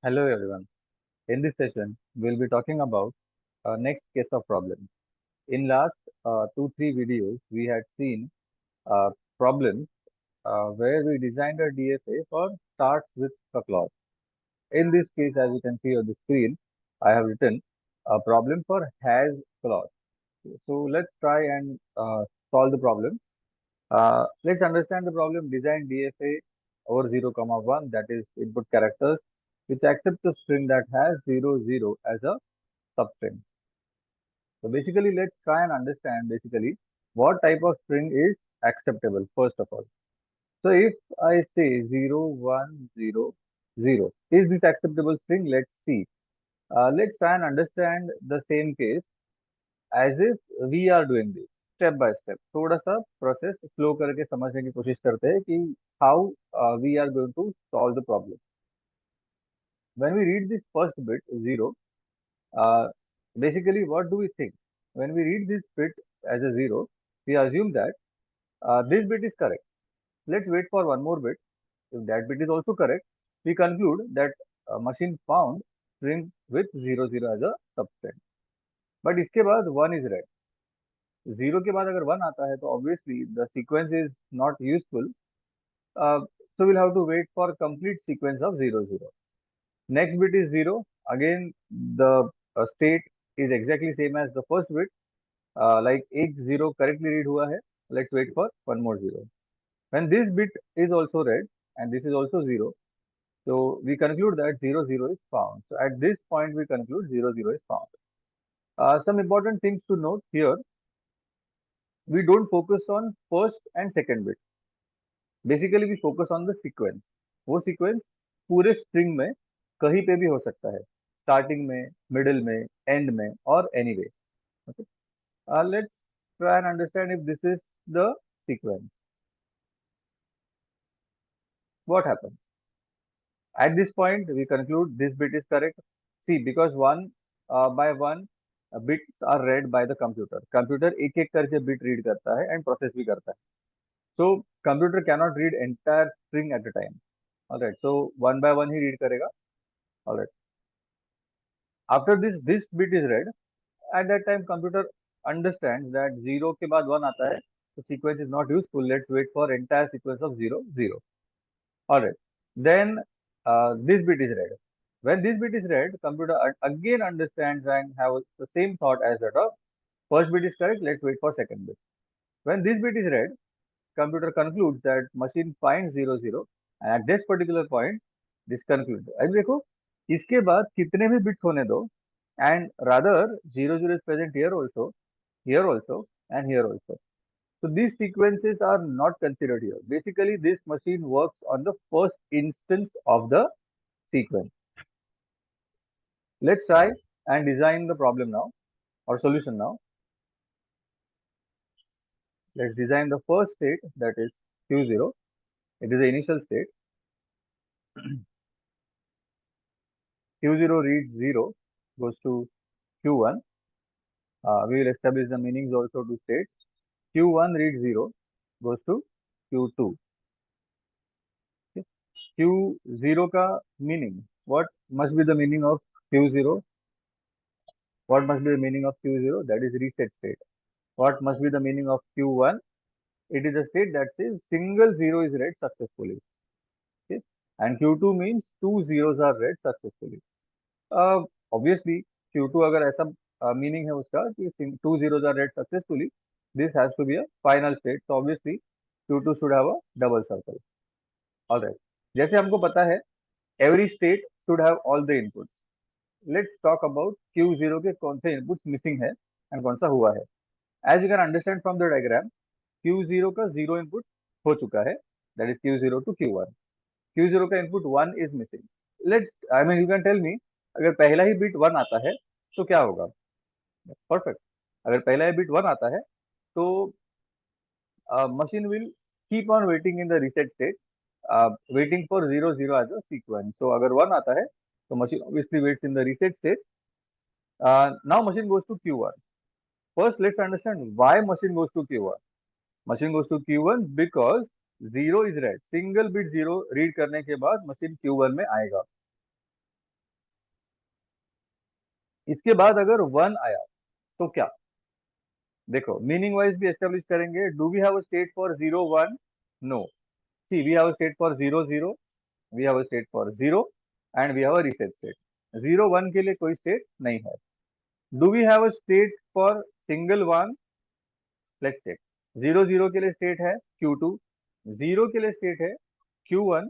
Hello everyone. In this session, we'll be talking about next case of problem. In last 2-3 videos, we had seen problems where we designed a DFA for starts with a clause. In this case, as you can see on the screen, I have written a problem for has clause. So let's try and solve the problem. Let's understand the problem. Design DFA over 0, comma 1, that is input characters, which accepts a string that has 0, 0 as a substring. So basically, let's try and understand basically what type of string is acceptable first of all. So if I say 0, 1, 0, 0, is this acceptable string? Let's see. Let's try and understand the same case as if we are doing this step by step. थोड़ा सा process flow करके समझने की कोशिश करते हैं कि how we are going to solve the problem. When we read this first bit 0, uh, basically what do we think? When we read this bit as a 0, we assume that this bit is correct. Let's wait for one more bit. If that bit is also correct, we conclude that machine found string with 0, 0 as a substring. But इसके बाद 1 is read. 0 के बाद अगर 1 आता है तो obviously the sequence is not useful. Uh, so we'll have to wait for complete sequence of 0, 0. Next bit is 0. Again, the state is exactly same as the first bit. Like एक 0 correctly read हुआ है. Let's wait for one more 0. When this bit is also read and this is also 0, so we conclude that 0, 0 is found. So at this point we conclude 0, 0 is found. Some important things to note here. We don't focus on first and second bit. Basically we focus on the sequence. वो sequence पूरे string में कहीं पे भी हो सकता है. Starting में, middle में, end में और anyway. Okay. Let's try and understand if this is the sequence. What happens? At this point, we conclude this bit is correct. See, because one by one bits are read by the computer. Computer एक एक करके bit read करता है and process भी करता है. So computer cannot read entire string at a time. Alright. So one by one he read करेगा. Alright. After this bit is read. At that time, computer understands that 0 के बाद 1 आता है. So sequence is not useful. Let's wait for entire sequence of 0, 0. Alright. Then this bit is read. When this bit is read, computer again understands and have the same thought as that of first bit is correct. Let's wait for second bit. When this bit is read, computer concludes that machine finds 0, 0, and at this particular point, this concludes. अब देखो इसके बाद कितने भी bits होने दो, and rather 0, 0 is present here also, and here also. So these sequences are not considered here. Basically, this machine works on the first instance of the sequence. Let's try and design the problem now or solution now. Let's design the first state, that is Q0. It is the initial state. Q0 reads 0, goes to Q1. We will establish the meanings also to states. Q1 reads 0, goes to Q2. Okay. Q0 ka meaning. What must be the meaning of Q0? What must be the meaning of Q0? That is reset state. What must be the meaning of Q1? It is a state that says single 0 is read successfully. Okay? And Q2 means two zeros are read successfully. Obviously, Q2 अगर ऐसा meaning है उसका कि two zeros are read successfully, this has to be a final state. So obviously, Q2 should have a double circle. Alright. जैसे हमको पता है, every state should have all the inputs. Let's talk about Q0 के कौन से inputs missing है and कौन सा हुआ है. As you can understand from the diagram, Q0 का 0 input हो चुका है, that is Q0 to Q1. Q0 का input 1 is missing. I mean, you can tell me, अगर पहला ही bit 1 आता है, तो क्या होगा? Perfect. अगर पहला ही bit 1 आता है, तो machine will keep on waiting in the reset state, waiting for 0, 0 as a sequence. So अगर 1 आता है, तो machine obviously waits in the reset state. Now machine goes to Q1. First, let's understand why machine goes to Q1. Machine goes to Q1 because 0 is read. Single bit 0 read करने के बाद machine Q1 में आएगा. इसके बाद अगर 1 आया तो क्या? देखो मीनिंग वाइज भी एस्टेब्लिश करेंगे. Do we have a state for 0 1? No. See we have a state for 0 0, we have a state for 0 and we have a reset state. 0 1 के लिए कोई स्टेट नहीं है. Do we have a state for single 1? Let's check. 0 0 के लिए state है Q2, 0 के लिए स्टेट है Q1.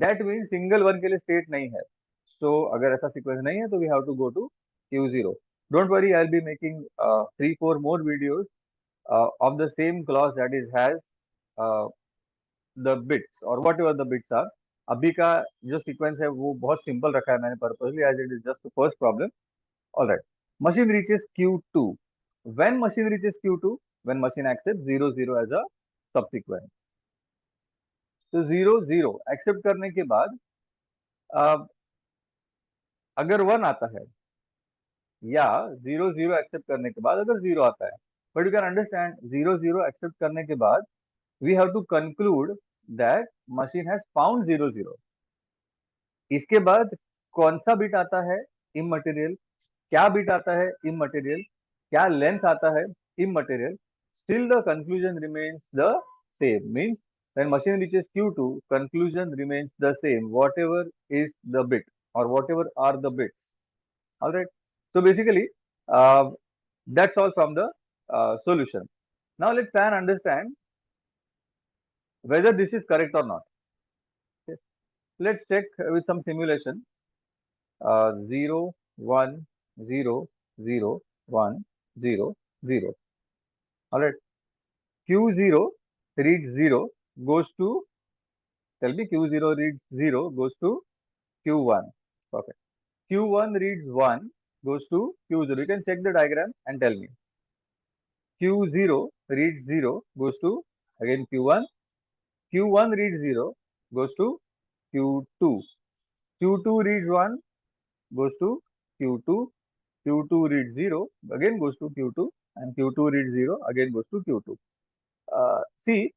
दैट मीन सिंगल 1 के लिए स्टेट नहीं है. सो अगर ऐसा सीक्वेंस नहीं है तो we have to go to Q0. Don't worry, I will be making 3 4 more videos of the same clause that is has uh, the bits or whatever the bits are. अभी का जो सीक्वेंस है वो बहुत simple रखा है मैंने purposely, as it is just first problem. All right. Machine reaches Q2. When machine reaches Q2? When machine accepts 0 0 as a subsequent. तो 0 0 एक्सेप्ट करने के बाद uh, अगर 1 आता है, या 0 0 एक्सेप्ट करने के बाद अगर 0 आता है, but you can understand 0 0 except करने के बाद we have to conclude that machine has found 0 0. इसके बाद कौन सा बिट आता है? इमटेरियल. क्या बिट आता है? इमटेरियल. क्या लेंथ आता है? Immaterial. Still the conclusion remains the same. Means when machine reaches Q2, conclusion remains the same. Whatever is the bit or whatever are the bits. All right. So basically, uh, that's all from the solution. Now let's try and understand whether this is correct or not. Okay. Let's check with some simulation. 0 1 0 0 1 0 0. All right. Q0 reads 0 goes to, tell me, Q0 reads 0 goes to Q1. Perfect. Q1 reads 1 goes to Q0. You can check the diagram and tell me. Q0 reads 0 goes to again Q1. Q1 reads 0 goes to Q2. Q2 reads 1 goes to Q2. Q2 reads 0 again goes to Q2, and Q2 reads 0 again goes to Q2. See,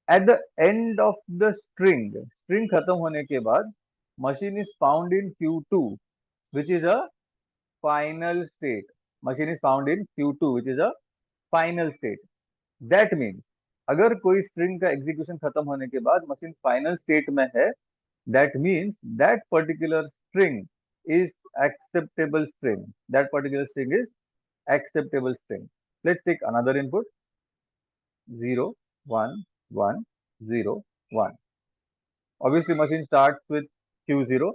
at the end of the string खत्म होने के बाद machine is found in Q2, which is a final state. Machine is found in Q2, which is a final state. That means अगर कोई string का execution खत्म होने के बाद machine final state में है, that means that particular string is acceptable string. That particular string is acceptable string. Let's take another input. 0 1 1 0 1. Obviously, machine starts with Q0.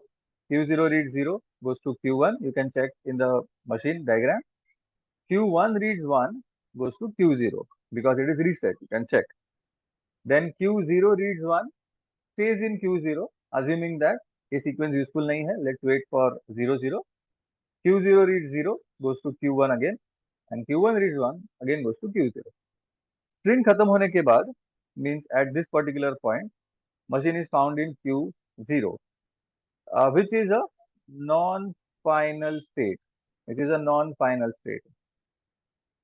Q0 reads 0, goes to Q1. You can check in the machine diagram. Q1 reads 1, goes to Q0 because it is reset. You can check. Then Q0 reads 1, stays in Q0, assuming that a sequence useful nahi hai. Let's wait for 0 0. Q0 reads 0, goes to Q1 again, and Q1 reads 1, again goes to Q0. String khatam hone ke baad means at this particular point, machine is found in Q0, which is a non-final state. It is a non-final state.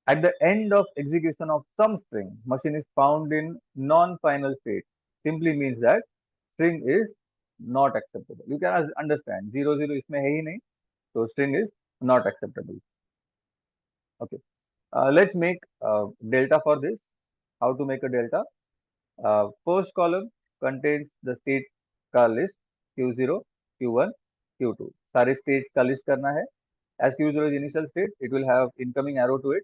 At the end of execution of some string, machine is found in non-final state. Simply means that string is not acceptable. You can understand 0 0 इसमें है ही नहीं, so string is not acceptable. Okay. Let's make delta for this. How to make a delta? First column contains the state का list Q0, Q1, Q2. सारे states का list करना है. As Q0 is initial state, it will have incoming arrow to it.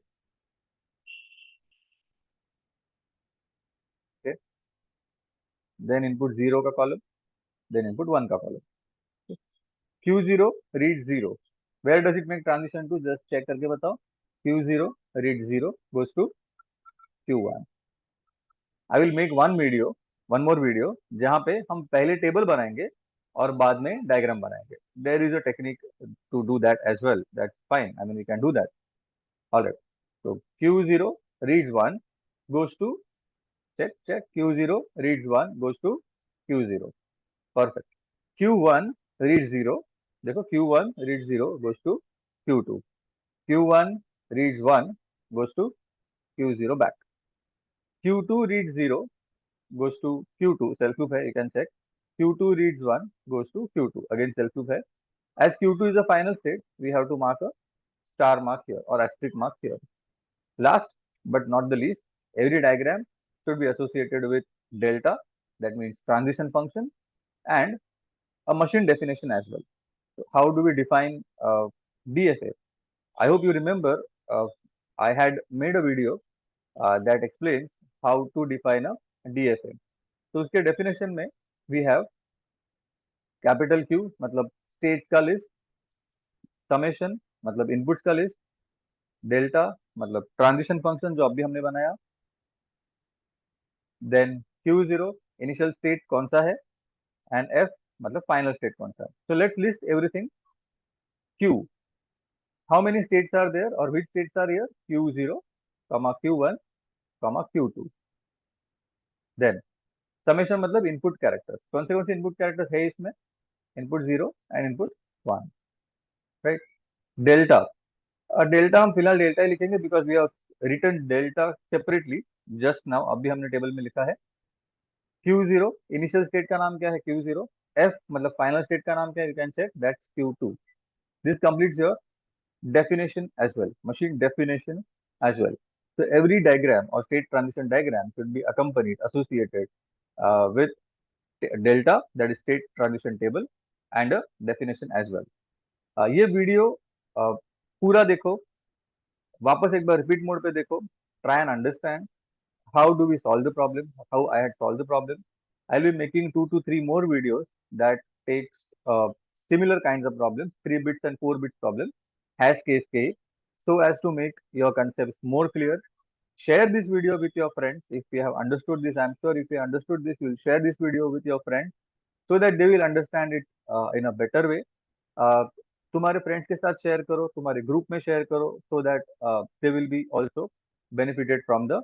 Okay. Then input 0 का column, then input 1 का column. Okay. Q0 reads 0. Where does it make transition to? Just check करके बताओ. Q0 reads 0 goes to Q1. I will make one more video जहाँ पे हम पहले table बनाएंगे और बाद में डायग्राम बनाएंगे. There is a technique to do that as well. That's fine. I mean, we can do that. All right. So Q0 reads 1 goes to, check. Q0 reads 1 goes to Q0. Perfect. Q1 reads 0. देखो Q1 reads 0 goes to Q2. Q1 reads 1 goes to Q0 back. Q2 reads 0 goes to Q2. Self loop है, you can check. Q2 reads 1 goes to Q2. Again self loop है. As Q2 is the final state, we have to mark a star mark here or asterisk mark here. Last but not the least, every diagram should be associated with delta, that means transition function, and a machine definition as well. So how do we define DFA? I hope you remember uh, I had made a video that explains how to define a DFA. तो उसके definition में we have capital Q मतलब states का list, summation मतलब inputs का list, delta मतलब transition function जो अभी हमने बनाया, then Q0 initial state कौन सा है, and F मतलब final state कौन सा है. So let's list everything. Q, how many states are there or which states are here? Q0, comma Q1, comma Q2. Then summation मतलब input characters. कौन से input characters है इसमें? Input 0 and input 1. Right? Delta. Delta हम फिलहाल delta ही लिखेंगे because we have written delta separately just now. अभी हमने टेबल में लिखा है Q0 इनिशियल स्टेट का नाम क्या है Q0. F मतलब फाइनल स्टेट का नाम क्या है, you can check that's Q2. This completes your definition as well, machine definition as well. So every diagram or state transition diagram should be accompanied, associated with delta, that is state transition table, and a definition as well. ये video पूरा देखो, वापस एक बार repeat mode पे देखो, try and understand how do we solve the problem, how I had solved the problem. I'll be making 2 to 3 more videos that takes similar kinds of problems, 3 bits and 4 bits problem, hash case k, so as to make your concepts more clear. Share this video with your friends if you have understood this. I'm sure if you understood this, you'll share this video with your friends so that they will understand it in a better way. तुम्हारे friends के साथ share करो, तुम्हारे group में share करो, so that they will be also benefited from the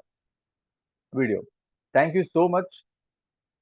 video. Thank you so much